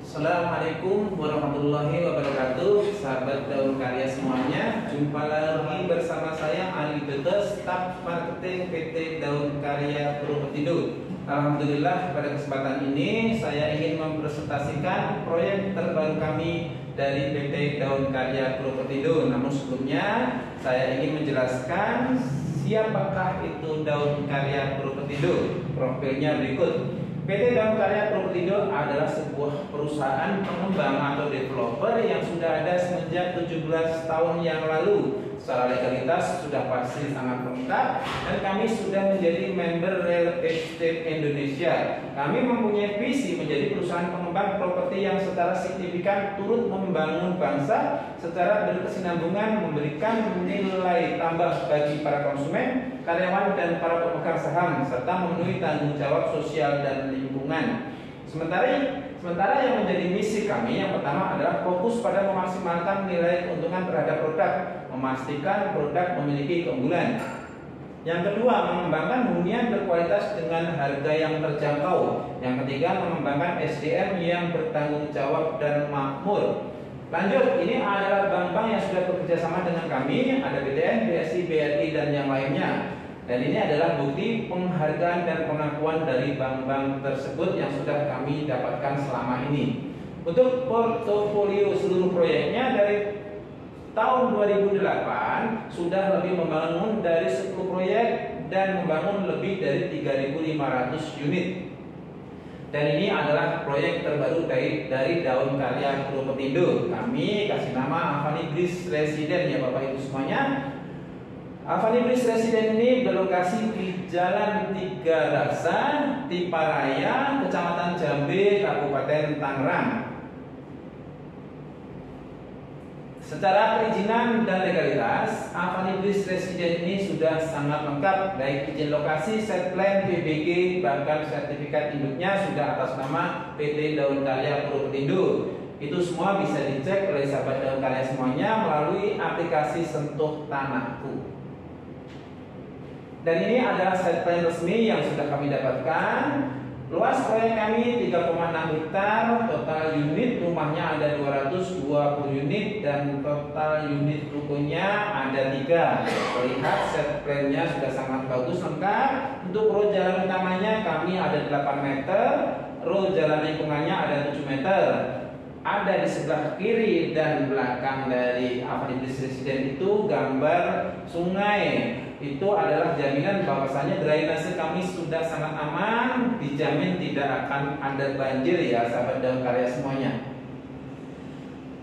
Assalamualaikum warahmatullahi wabarakatuh, sahabat Daun Karya semuanya. Jumpa lagi bersama saya Ali Tetes, staf marketing PT Daun Karya Purwopetindo. Alhamdulillah, pada kesempatan ini saya ingin mempresentasikan proyek terbaru kami dari PT Daun Karya Purwopetindo. Namun sebelumnya saya ingin menjelaskan siapakah itu Daun Karya Purwopetindo. Profilnya berikut. PT Daun Karya Purwopetindo adalah sebuah perusahaan pengembang atau developer yang sudah ada semenjak 17 tahun yang lalu. Secara legalitas sudah pasti sangat lengkap dan kami sudah menjadi member Real Estate Indonesia. Kami mempunyai visi menjadi perusahaan pengembang properti yang secara signifikan turut membangun bangsa secara berkesinambungan, memberikan nilai tambah bagi para konsumen, karyawan dan para pemegang saham, serta memenuhi tanggung jawab sosial dan lingkungan. Sementara yang menjadi misi kami yang pertama adalah fokus pada memaksimalkan nilai keuntungan terhadap produk, memastikan produk memiliki keunggulan. Yang kedua, mengembangkan hunian berkualitas dengan harga yang terjangkau. Yang ketiga, mengembangkan SDM yang bertanggung jawab dan makmur. Lanjut, ini adalah bank-bank yang sudah bekerja sama dengan kami, ada BTN, BSI, BRI, dan yang lainnya. Dan ini adalah bukti penghargaan dan pengakuan dari bank-bank tersebut yang sudah kami dapatkan selama ini. Untuk portofolio seluruh proyeknya dari tahun 2008 sudah lebih membangun dari 10 proyek dan membangun lebih dari 3.500 unit. Dan ini adalah proyek terbaru dari Daun Karya Purwopetindo. Kami kasih nama Avani Bridge Residen ya Bapak Ibu semuanya. Avani Bridge Residen ini berlokasi di Jalan Tiga Raksa, Tiparaya, Kecamatan Jambe, Kabupaten Tangerang. Secara perizinan dan legalitas, Avani Bridge Residen ini sudah sangat lengkap, baik izin lokasi, set plan, PBG, bahkan sertifikat induknya sudah atas nama PT Daun Karya Purwopetindo. Itu semua bisa dicek oleh sahabat Daun Karya semuanya melalui aplikasi Sentuh Tanahku. Dan ini adalah set plan resmi yang sudah kami dapatkan. Luas proyek kami 3,6 hektar, total unit rumahnya ada 220 unit dan total unit rukonya ada 3. Lihat set plan-nya sudah sangat bagus lengkap. Untuk row jalan utamanya kami ada 8 meter, row jalan lingkungannya ada 7 meter. Ada di sebelah kiri dan belakang dari Avani Bridge Residen itu gambar sungai. Itu adalah jaminan bahwasanya drainase kami sudah sangat aman, dijamin tidak akan ada banjir ya sahabat Daun Karya semuanya.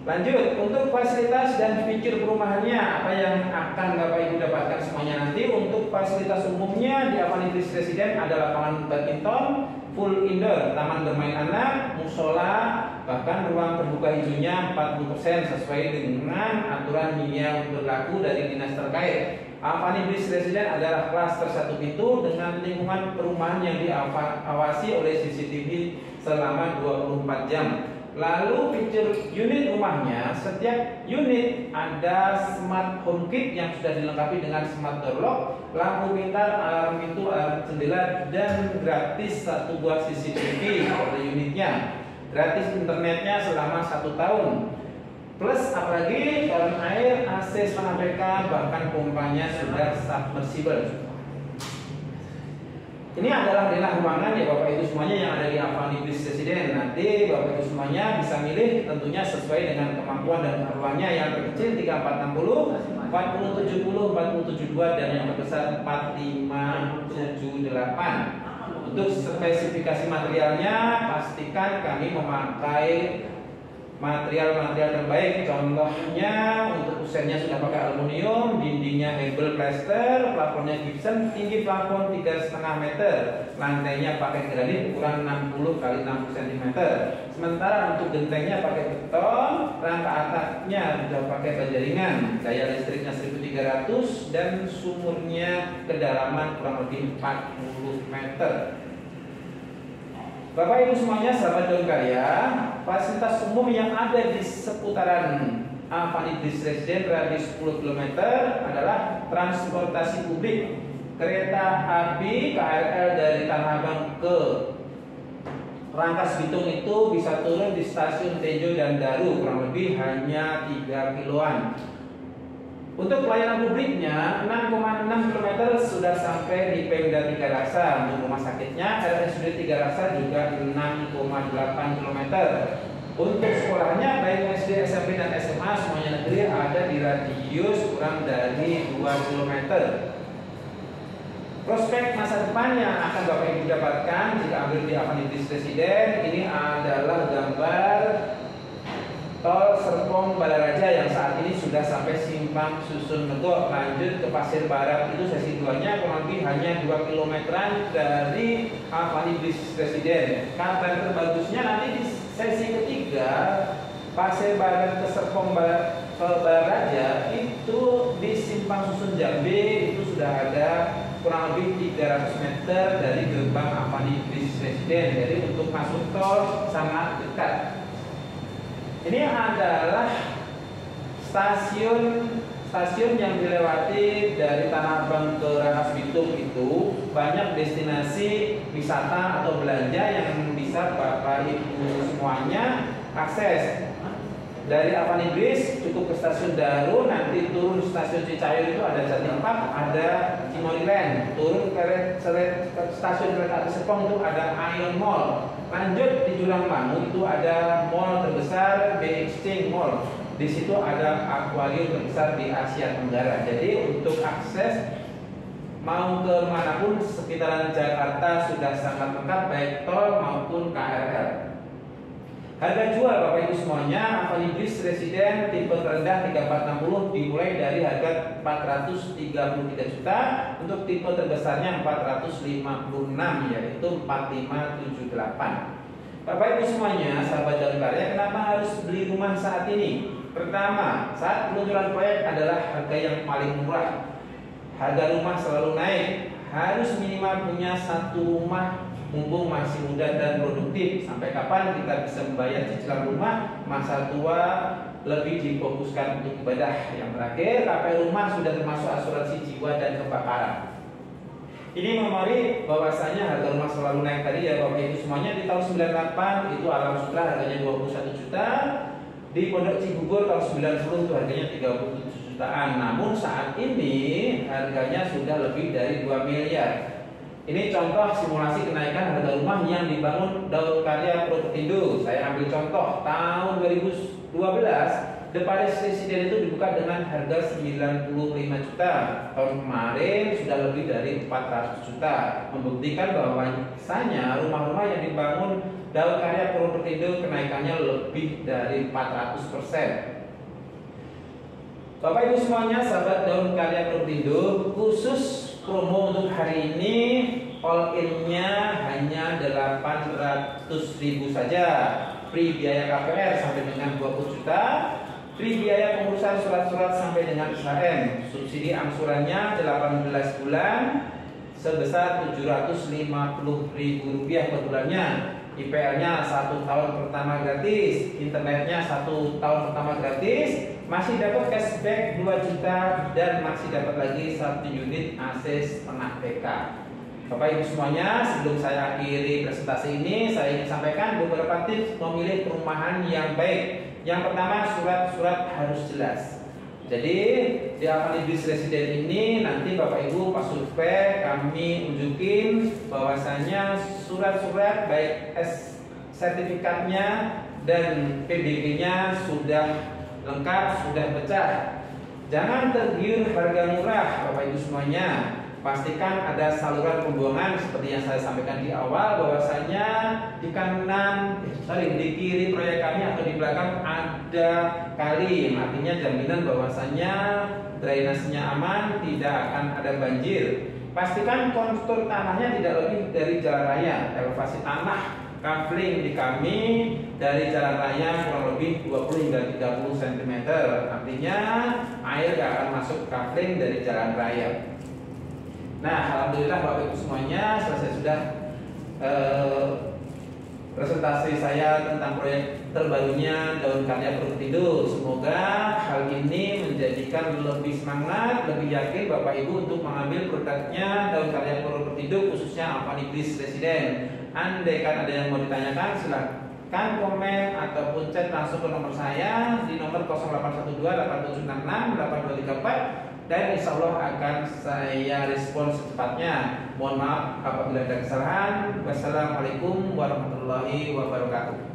Lanjut, untuk fasilitas dan fitur perumahannya apa yang akan Bapak Ibu dapatkan semuanya nanti. Untuk fasilitas umumnya di Avani Bridge Residen ada lapangan badminton, full indoor, taman bermain anak, musola, bahkan ruang terbuka hijaunya 40% sesuai dengan aturan yang berlaku dari dinas terkait. Avani Bridge Residen adalah klaster 1 pintu dengan lingkungan perumahan yang diawasi oleh CCTV selama 24 jam. Lalu fitur unit rumahnya, setiap unit ada smart home kit yang sudah dilengkapi dengan smart door lock, lampu pintar, alarm pintu, alarm jendela, dan gratis 1 buah CCTV per unitnya. Gratis internetnya selama 1 tahun. Plus apalagi galon air, AC setengah PK, bahkan pompanya sudah submersible. Ini adalah denah ruangan ya Bapak Ibu semuanya yang ada di Avani Bridge Residen. Nanti Bapak Ibu semuanya bisa milih tentunya sesuai dengan kemampuan dan ruangnya. Yang terkecil 3460, 4070, 4072 dan yang terbesar 4578. Untuk spesifikasi materialnya pastikan kami memakai material-material terbaik. Contohnya untuk kusennya sudah pakai aluminium, dindingnya Hebel plaster, plafonnya gypsum, tinggi plafon 3,5 meter, lantainya pakai granit ukuran 60 x 60 cm. Sementara untuk gentengnya pakai beton, rangka atapnya sudah pakai bajaringan, daya listriknya 1300 dan sumurnya kedalaman kurang lebih 40 meter. Bapak Ibu semuanya sahabat Daun Karya, fasilitas umum yang ada di seputaran Avani Bridge Residen radius 10 km adalah transportasi publik, kereta api KRL dari Tanah Abang ke Rangkas Bitung itu bisa turun di stasiun Tejo dan Daru, kurang lebih hanya 3 kiloan. Untuk pelayanan publiknya 6,6 km sudah sampai di Pemda Tiga Raksa. Untuk rumah sakitnya RSUD Tiga Raksa juga 6,8 km. Untuk sekolahnya baik SD, SMP dan SMA semuanya negeri ada di radius kurang dari 2 km. Prospek masa depan yang akan Bapak Ibu dapatkan jika ambil di Avani Bis Residen ini adalah gambar tol Serpong Balaraja yang saat ini sudah sampai Simpang Susun Nego, lanjut ke Pasir Barat itu sesi 2-nya kurang lebih hanya 2 km dari Avani Bis Residen. Kabar terbagusnya nanti di sesi ketiga Pasir Barat ke Serpong Balaraja itu di Simpang Susun Jambi itu sudah ada kurang lebih 300 meter dari gerbang Avani Bis Residen. Jadi untuk masuk tol sangat dekat. Ini adalah stasiun yang dilewati dari Tanah Abang ke Rangkas Bitung itu banyak destinasi wisata atau belanja yang bisa Bapak Ibu semuanya akses. Dari Avani Bis cukup ke stasiun Daru, nanti turun stasiun Cicayur itu ada Jatimpak, ada Cimoryland, turun ke stasiun kereta api Serpong itu ada Ion Mall, lanjut di Jurang Mangu itu ada mall terbesar BXC Mall, di situ ada akuarium terbesar di Asia Tenggara. Jadi untuk akses mau ke manapun sekitaran Jakarta sudah sangat lengkap baik tol maupun KRL. Harga jual Bapak Ibu semuanya Avani Bis Residen tipe terendah 3460 dimulai dari harga 433 juta, untuk tipe terbesarnya 456 yaitu 4578. Bapak Ibu semuanya, sahabat Daun Karya, kenapa harus beli rumah saat ini? Pertama, saat peluncuran proyek adalah harga yang paling murah. Harga rumah selalu naik, harus minimal punya satu rumah mumpung masih muda dan produktif. Sampai kapan kita bisa membayar cicilan rumah? Masa tua lebih difokuskan untuk ibadah. Yang terakhir, KPR rumah sudah termasuk asuransi jiwa dan kebakaran. Ini memori bahwasanya harga rumah selalu naik tadi ya Bapak Ibu semuanya. Di tahun 98 itu Alam Sutra harganya 21 juta. Di Pondok Cibubur tahun 90 itu harganya 37 jutaan. Namun saat ini harganya sudah lebih dari 2 miliar. Ini contoh simulasi kenaikan harga rumah yang dibangun Daun Karya Propertindo. Saya ambil contoh tahun 2012 Deparis Residen itu dibuka dengan harga 95 juta. Tahun kemarin sudah lebih dari 400 juta. Membuktikan bahwasanya rumah-rumah yang dibangun Daun Karya Propertindo kenaikannya lebih dari 400%. Bapak Ibu semuanya, sahabat Daun Karya Propertindo, khusus promo untuk hari ini all in-nya hanya 800.000 saja. Free biaya KPR sampai dengan 20 juta. Free biaya pengurusan surat-surat sampai dengan SHM. Subsidi angsurannya 18 bulan sebesar Rp750.000 per bulannya. IPL-nya 1 tahun pertama gratis, internetnya 1 tahun pertama gratis, masih dapat cashback 2 juta dan masih dapat lagi 1 unit AC setengah PK. Bapak Ibu semuanya, sebelum saya akhiri presentasi ini, saya ingin sampaikan beberapa tips memilih perumahan yang baik. Yang pertama, surat-surat harus jelas. Jadi di Avani Bis Residen ini nanti Bapak Ibu pas survei kami unjukin bahwasanya surat-surat baik sertifikatnya dan PBB-nya sudah lengkap, sudah pecah. Jangan tergiur harga murah Bapak Ibu semuanya. Pastikan ada saluran pembuangan seperti yang saya sampaikan di awal bahwasanya di kiri proyek kami atau di belakang ada kali, artinya jaminan bahwasanya drainasinya aman, tidak akan ada banjir. Pastikan kontur tanahnya tidak lebih dari jalan raya. Elevasi tanah kafling di kami dari jalan raya kurang lebih 20 hingga 30 cm. Artinya air tidak akan masuk kafling dari jalan raya. Nah, alhamdulillah Bapak Ibu semuanya, selesai sudah presentasi saya tentang proyek terbarunya Daun Karya Propertindo. Semoga hal ini menjadikan lebih semangat, lebih yakin Bapak Ibu untuk mengambil produknya Daun Karya Propertindo, khususnya Avani Bis Residen. Andaikan ada yang mau ditanyakan, silahkan komen ataupun chat langsung ke nomor saya di nomor 0812 8766 8234, dan insya Allah akan saya respon secepatnya. Mohon maaf apabila ada kesalahan. Wassalamualaikum warahmatullahi wabarakatuh.